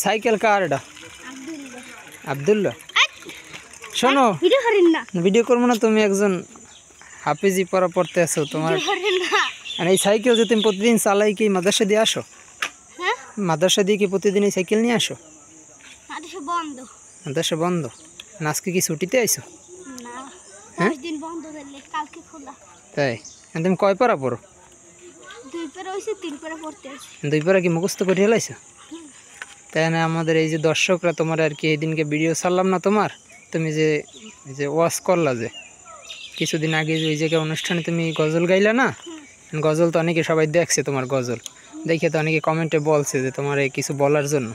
সাইকেল কার এটা? আব্দুল্লাহ। শোনো, ভিডিও করবো না, তুমি একজন হাফিজি পড়া পড়তে আসো, তোমার আর এই সাইকেল যে তুমি প্রতিদিন চালাই কি মাদ্রাসা দিয়ে আসো? মাদ্রাসা দিয়ে কি প্রতিদিন এই সাইকেল নিয়ে আসো? মাদ্রাসা বন্ধ না, আজকে কি ছুটিতে আইছো? হ্যাঁ, তাই তুমি কয় পারা পড়ো? 2 পারা কি মুখস্থ করে হেলাইছো? তাই না, আমাদের এই যে দর্শকরা তোমার আর কি এইদিনকে ভিডিও ছাড়লাম না তোমার, তুমি যে যে ওয়াজ করলা যে কিছুদিন আগে যে ওই জায়গায় অনুষ্ঠানে তুমি গজল গাইলা না, গজল তো অনেকে সবাই দেখছে, তোমার গজল দেখে তো অনেকে কমেন্টে বলছে যে তোমার এই কিছু বলার জন্য।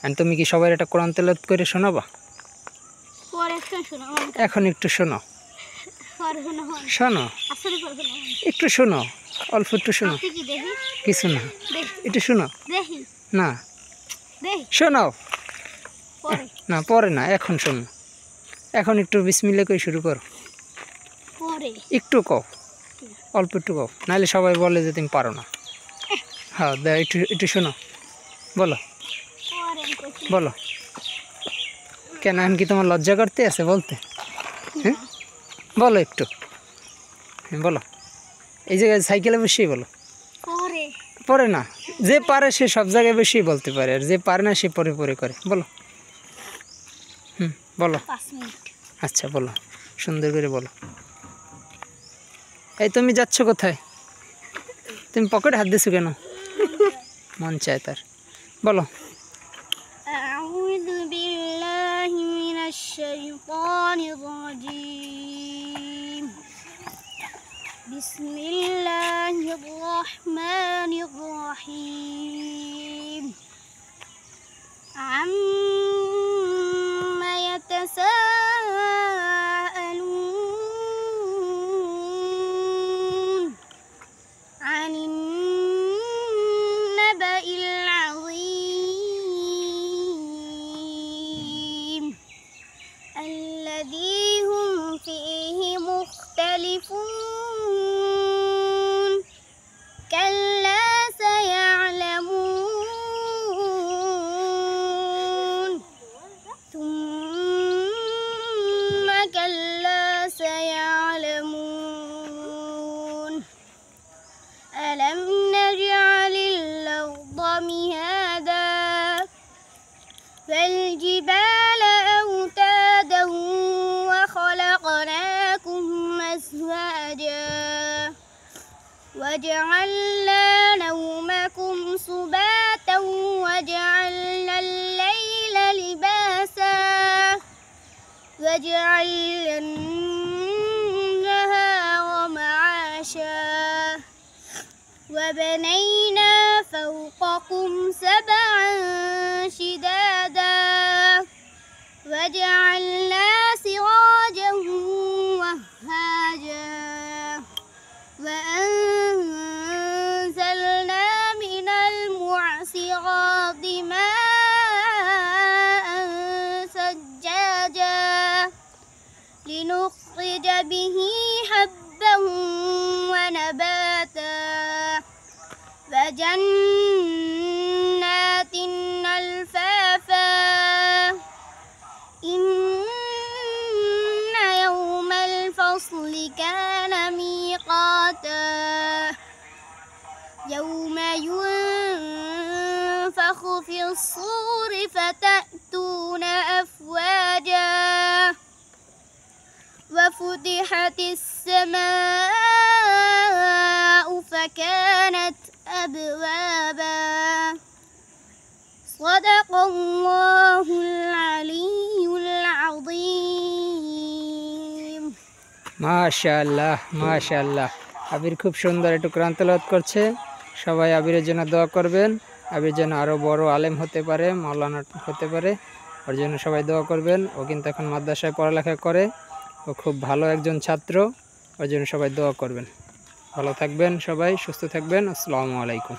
আর তুমি কি সবাই এটা কোরআন তেলাওয়াত করে শোনাবা? এখন একটু শোনো, শোনো একটু শোনো, অল্প একটু শোনো, কিছু না, একটু শোনো না, শোনাও না, পরে না, এখন শোনো, এখন একটু বিসমিল্লাহ করে শুরু করো, একটু কও, অল্প একটু কও, নাহলে সবাই বলে যে তুমি পারো না। হ্যাঁ, একটু একটু শোনো, বলো বলো। কেন, এখন কি তোমার লজ্জা করতে আছে বলতে? হ্যাঁ, বলো একটু, হ্যাঁ বলো। এই জায়গায় সাইকেলে বসেই বলো, পরে না, যে পারে সে সব জায়গায় বেশি বলতে পারে, আর যে পারে না সে পরে পরে করে। বলো, বলো। আচ্ছা বলো, সুন্দর করে বলো। এই তুমি যাচ্ছ কোথায়? তুমি পকেটে হাত দিছো কেন? মন চায় তার, বলো। আউযু বিল্লাহি মিনাশ শাইতানির রাজীম। বিসমিল্লাহির রহমানির রহিম। আম্মা ইয়াতাসাআলুন আনিন নাবাইল আযীম আল্লাযী হুম ফীহি মুখতালিফুন কাল্লা সায়া'লামুন থুম্মা কাল্লা সায়া'লামুন ألم نجعل الأرض مهادا والجبال أوتادا وخلقناكم أزواجا وجعلنا نومكم سباتا وجعلنا الليل لباسا وجعلنا النهار معاشا وبنينا فوقكم 7 شدادا وجعلنا سراجا وهاجا وأنزلنا من المعصرات ماء ثجاجا لنخرج به حبا ونباتا وجنات ألفافا إن يوم الفصل كان ميقاتا يوم ينفخ في الصور فتأتون أفواجا وفتحت السماء فكانت أبوابا صدق الله العلي العظيم। মাশাআল্লাহ মাশাআল্লাহ, আবির খুব সুন্দর একটু কোরআন তেলাওয়াত করছে। সবাই আবিরের জন্য দোয়া করবেন, আবির যেন আরও বড় আলেম হতে পারে, মাওলানা হতে পারে, ওর জন্য সবাই দোয়া করবেন। ও কিন্তু এখন মাদ্রাসায় পড়ালেখা করে, ও খুব ভালো একজন ছাত্র, ওর জন্য সবাই দোয়া করবেন। ভালো থাকবেন, সবাই সুস্থ থাকবেন। আসসালামু আলাইকুম।